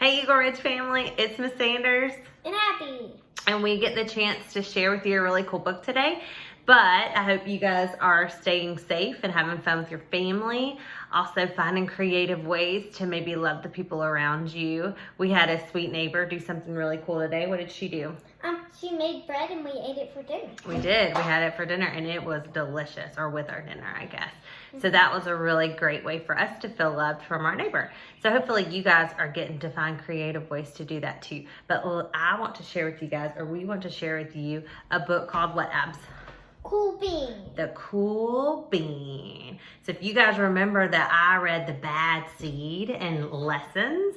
Hey Eagle Ridge family, it's Miss Sanders. And Abby. And we get the chance to share with you a really cool book today. But I hope you guys are staying safe and having fun with your family. Also finding creative ways to maybe love the people around you. We had a sweet neighbor do something really cool today. What did she do? She made bread and we ate it for dinner. We did. We had it for dinner and it was delicious, or with our dinner, I guess. So that was a really great way for us to feel loved from our neighbor. So hopefully you guys are getting to find creative ways to do that too. But I want to share with you guys, or we want to share with you, a book called what, Abs? Cool Bean. The Cool Bean. So if you guys remember that I read The Bad Seed and Lessons,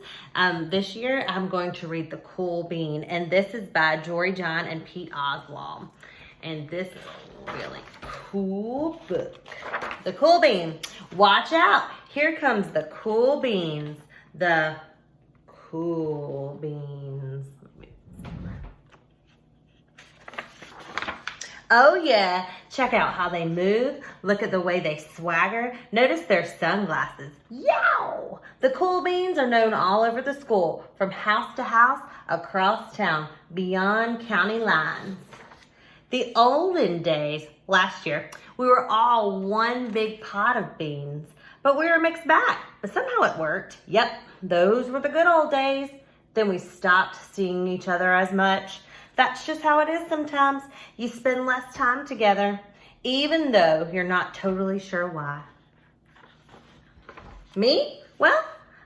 this year I'm going to read The Cool Bean. And this is by Jory John and Pete Oswald. And this is a really cool book. The Cool Bean. Watch out. Here comes the cool beans. The cool beans. Oh yeah, check out how they move. Look at the way they swagger. Notice their sunglasses. Yow! The Cool Beans are known all over the school, from house to house, across town, beyond county lines. The olden days, last year, we were all one big pot of beans, but we were a mixed bag, but somehow it worked. Yep, those were the good old days. Then we stopped seeing each other as much. That's just how it is sometimes. You spend less time together, even though you're not totally sure why. Me? Well,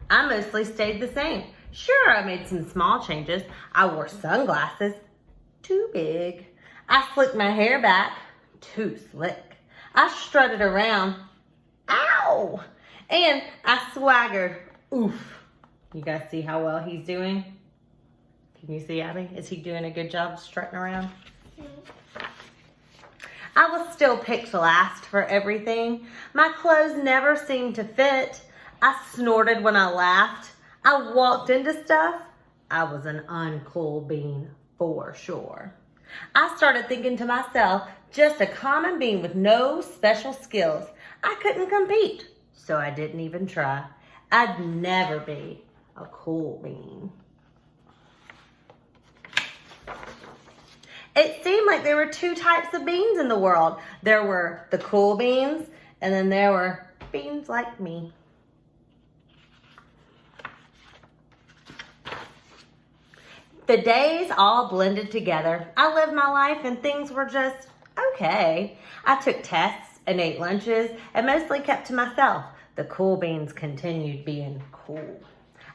I mostly stayed the same. Sure, I made some small changes. I wore sunglasses, too big. I slicked my hair back, too slick. I strutted around, ow! And I swaggered, oof. You guys see how well he's doing? Can you see, Abby? Is he doing a good job strutting around? I was still picked last for everything. My clothes never seemed to fit. I snorted when I laughed. I walked into stuff. I was an uncool bean for sure. I started thinking to myself, just a common bean with no special skills. I couldn't compete, so I didn't even try. I'd never be a cool bean. It seemed like there were two types of beans in the world. There were the cool beans, and then there were beans like me. The days all blended together. I lived my life and things were just okay. I took tests and ate lunches and mostly kept to myself. The cool beans continued being cool.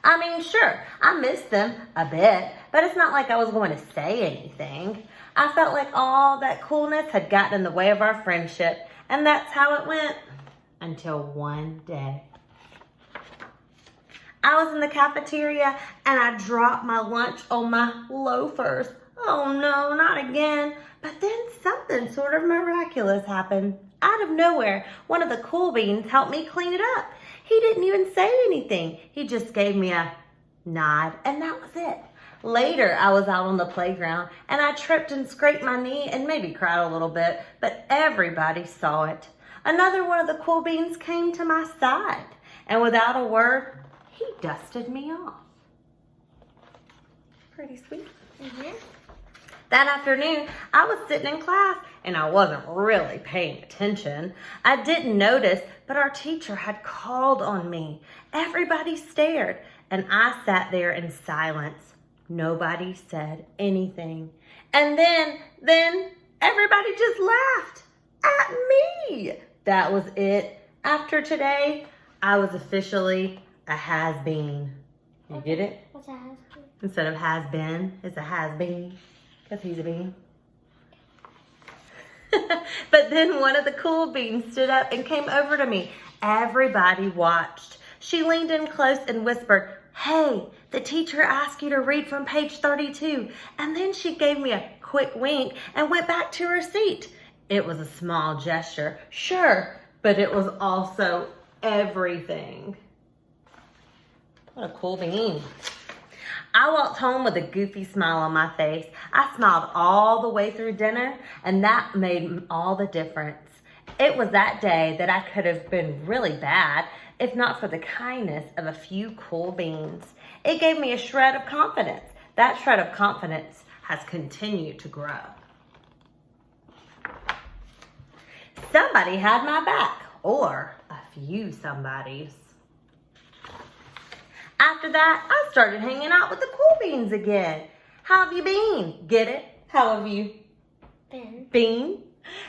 I mean, sure, I missed them a bit, but it's not like I was going to say anything. I felt like all that coolness had gotten in the way of our friendship, and that's how it went until one day. I was in the cafeteria and I dropped my lunch on my loafers. Oh no, not again. But then something sort of miraculous happened. Out of nowhere, one of the cool beans helped me clean it up. He didn't even say anything. He just gave me a nod, and that was it. Later, I was out on the playground, and I tripped and scraped my knee and maybe cried a little bit, but everybody saw it. Another one of the cool beans came to my side, and without a word, he dusted me off. Pretty sweet. Mm-hmm. That afternoon, I was sitting in class and I wasn't really paying attention. I didn't notice, but our teacher had called on me. Everybody stared and I sat there in silence. Nobody said anything. And then everybody just laughed at me. That was it. After today, I was officially a has-been. You get it? What's a has-been? Instead of has-been, it's a has-been. Because he's a bean. But then one of the cool beans stood up and came over to me. Everybody watched. She leaned in close and whispered, "Hey, the teacher asked you to read from page 32. And then she gave me a quick wink and went back to her seat. It was a small gesture, sure, but it was also everything. What a cool bean. I walked home with a goofy smile on my face. I smiled all the way through dinner, and that made all the difference. It was that day that I could have been really bad if not for the kindness of a few cool beans. It gave me a shred of confidence. That shred of confidence has continued to grow. Somebody had my back, or a few somebodies. After that, I started hanging out with the cool beans again. How have you been? Get it? How have you been?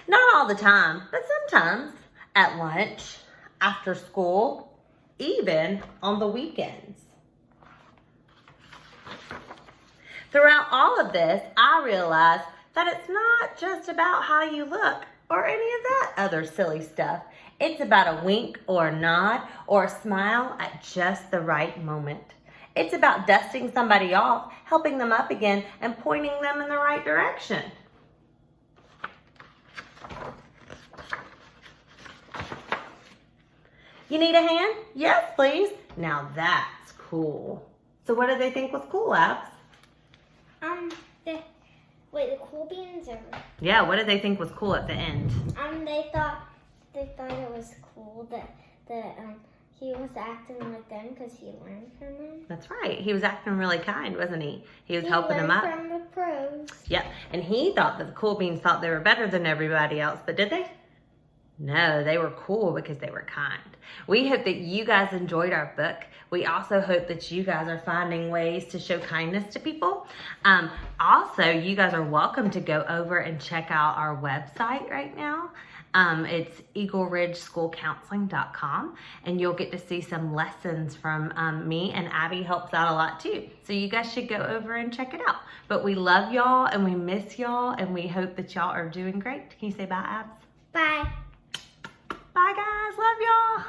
Not all the time, but sometimes. At lunch, after school, even on the weekends. Throughout all of this, I realized that it's not just about how you look or any of that other silly stuff. It's about a wink or a nod or a smile at just the right moment. It's about dusting somebody off, helping them up again, and pointing them in the right direction. You need a hand? Yes, please. Now that's cool. So what did they think was cool, Abs? The cool beans are. Yeah, what did they think was cool at the end? They thought it was cool that he was acting like them because he learned from them. That's right. He was acting really kind, wasn't he? He was helping them up. He learned from the pros. Yep. And he thought that the cool beans thought they were better than everybody else, but did they? No, they were cool because they were kind. We hope that you guys enjoyed our book. We also hope that you guys are finding ways to show kindness to people. Also, you guys are welcome to go over and check out our website right now. It's EagleRidgeSchoolCounseling.com, and you'll get to see some lessons from me, and Abby helps out a lot too. So you guys should go over and check it out. But we love y'all, and we miss y'all, and we hope that y'all are doing great. Can you say bye, Abs? Bye. Bye, guys. Love y'all.